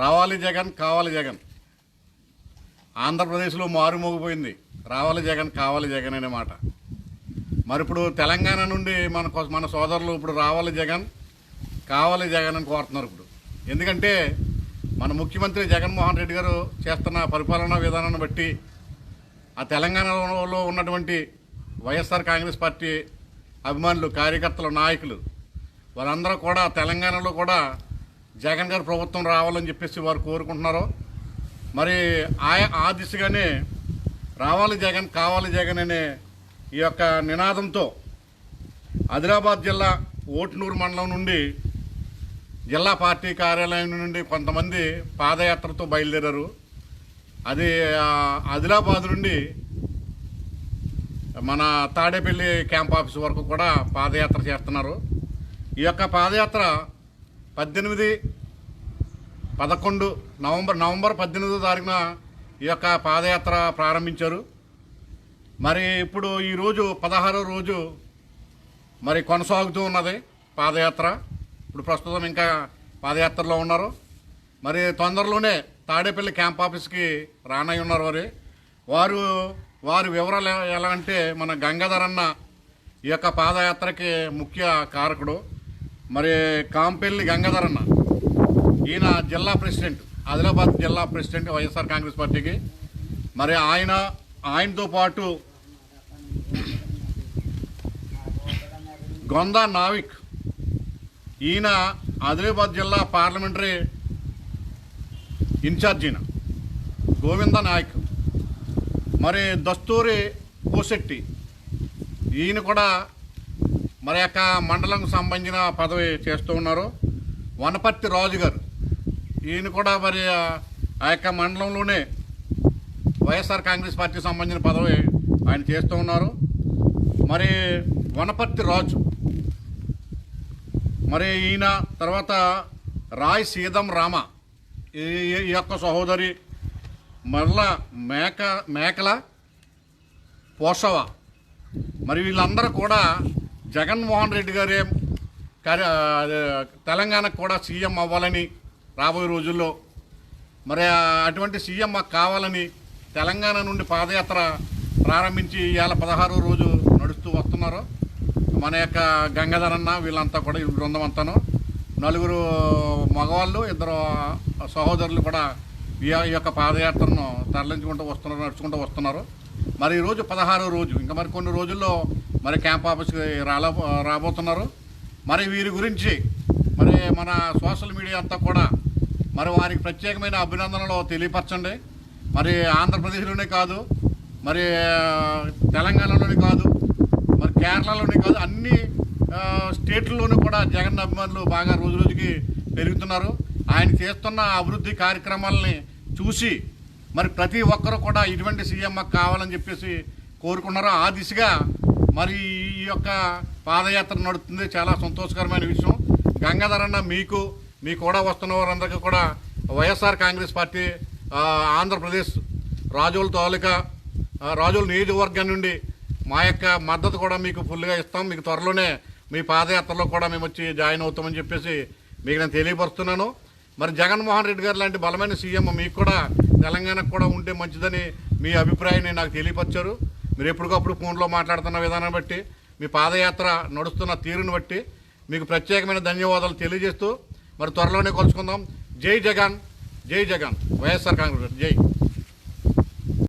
రావాలి జగన్ కావాలి జగన్ ఆంధ్రప్రదేశ్లో మారుమోగిపోయింది. రావాలి జగన్ కావాలి జగన్ అనే మాట. మరి ఇప్పుడు తెలంగాణ నుండి మన సోదరులు ఇప్పుడు రావాలి జగన్ కావాలి జగన్ అని కోరుతున్నారు. ఇప్పుడు ఎందుకంటే మన ముఖ్యమంత్రి జగన్మోహన్ రెడ్డి గారు చేస్తున్న పరిపాలనా విధానాన్ని బట్టి ఆ తెలంగాణలో ఉన్నటువంటి వైఎస్ఆర్ కాంగ్రెస్ పార్టీ అభిమానులు, కార్యకర్తలు, నాయకులు వారందరూ కూడా తెలంగాణలో కూడా జగన్ గారి ప్రభుత్వం రావాలని చెప్పేసి వారు కోరుకుంటున్నారు. మరి ఆ దిశగానే రావాలి జగన్ కావాలి జగన్ అనే ఈ యొక్క నినాదంతో ఆదిలాబాద్ జిల్లా ఓట్నూరు మండలం నుండి జిల్లా పార్టీ కార్యాలయం నుండి కొంతమంది పాదయాత్రతో బయలుదేరారు. అది ఆదిలాబాద్ నుండి మన తాడేపల్లి క్యాంప్ ఆఫీస్ వరకు కూడా పాదయాత్ర చేస్తున్నారు. ఈ యొక్క పాదయాత్ర 11 నవంబర్ 18వ తారీఖున ఈ యొక్క పాదయాత్ర ప్రారంభించారు. మరి ఇప్పుడు ఈరోజు 16వ రోజు మరి కొనసాగుతూ ఉన్నది పాదయాత్ర. ఇప్పుడు ప్రస్తుతం ఇంకా పాదయాత్రలో ఉన్నారు. మరి తొందరలోనే తాడేపల్లి క్యాంప్ ఆఫీస్కి రానై ఉన్నారు. వారి వివరాలు ఎలా అంటే మన గంగాధర్ అన్న ఈ యొక్క పాదయాత్రకి ముఖ్య కారకుడు. మరి కాంపెల్లి గంగాధర్ అన్న ఈయన జిల్లా ప్రెసిడెంట్, ఆదిలాబాద్ జిల్లా ప్రెసిడెంట్ వైఎస్ఆర్ కాంగ్రెస్ పార్టీకి. మరి ఆయనతో పాటు గొందా నావిక్, ఈయన ఆదిలాబాద్ జిల్లా పార్లమెంటరీ ఇన్ఛార్జ్, ఈయన గోవింద నాయక్. మరి దస్తూరి కోశెట్టి, ఈయన కూడా మరి యొక్క మండలంకు సంబంధించిన పదవి చేస్తూ ఉన్నారు. వనపర్తి రాజు గారు, ఈయన కూడా మరి ఆ యొక్క మండలంలోనే వైఎస్ఆర్ కాంగ్రెస్ పార్టీకి సంబంధించిన పదవి ఆయన చేస్తూ ఉన్నారు. మరి వనపర్తి రాజు, మరి ఈయన తర్వాత రాయ్ సీదం రామ, ఈ యొక్క సహోదరి, మరలా మేకల పోషవ. మరి వీళ్ళందరూ కూడా జగన్మోహన్ రెడ్డి గారే తెలంగాణకు కూడా సీఎం అవ్వాలని రాబోయే రోజుల్లో, మరి అటువంటి సీఎం మాకు కావాలని తెలంగాణ నుండి పాదయాత్ర ప్రారంభించి ఇవాళ 16వ రోజు నడుస్తూ వస్తున్నారు. మన యొక్క గంగాధర్ అన్న వీళ్ళంతా కూడా ఈ బృందం అంతాను 4 మగవాళ్ళు, 2 సహోదరులు కూడా ఈ యొక్క పాదయాత్రను నడుచుకుంటూ వస్తున్నారు. మరి ఈరోజు 16వ రోజు, ఇంకా మరి కొన్ని రోజుల్లో మరి క్యాంప్ ఆఫీస్కి రాబోతున్నారు. మరి వీరి గురించి మరి మన సోషల్ మీడియా అంతా కూడా మరి వారికి ప్రత్యేకమైన అభినందనలు తెలియపరచండి. మరి ఆంధ్రప్రదేశ్లోనే కాదు, మరి తెలంగాణలోనే కాదు, మరి కేరళలోనే కాదు, అన్ని స్టేట్లలోనూ కూడా జగన్ అభిమానులు బాగా రోజు రోజుకి పెరుగుతున్నారు. ఆయన చేస్తున్న అభివృద్ధి కార్యక్రమాలని చూసి మరి ప్రతి ఒక్కరూ కూడా ఇటువంటి సీఎం మాకు కావాలని చెప్పేసి కోరుకున్నారు. ఆ దిశగా మరి ఈ యొక్క పాదయాత్ర నడుస్తుంది. చాలా సంతోషకరమైన విషయం. గంగాధర్ అన్న మీ కూడా వస్తున్న వారందరికీ కూడా వైఎస్ఆర్ కాంగ్రెస్ పార్టీ ఆంధ్రప్రదేశ్ రాజోల తాలూకా రాజోల నియోజకవర్గం నుండి మా యొక్క మద్దతు కూడా మీకు ఫుల్గా ఇస్తాం. మీకు త్వరలోనే మీ పాదయాత్రలో కూడా మేము వచ్చి జాయిన్ అవుతామని చెప్పేసి మీకు నేను తెలియపరుస్తున్నాను. మరి జగన్మోహన్ రెడ్డి గారు లాంటి బలమైన సీఎం మీకు కూడా తెలంగాణకు కూడా ఉంటే మంచిదని మీ అభిప్రాయాన్ని నాకు తెలియపరిచారు. మీరు ఎప్పటికప్పుడు ఫోన్లో మాట్లాడుతున్న విధానాన్ని బట్టి, మీ పాదయాత్ర నడుస్తున్న తీరును బట్టి మీకు ప్రత్యేకమైన ధన్యవాదాలు తెలియజేస్తూ మరి త్వరలోనే కలుసుకుందాం. జై జగన్, జై జగన్, వైఎస్ఆర్ కాంగ్రెస్, జై.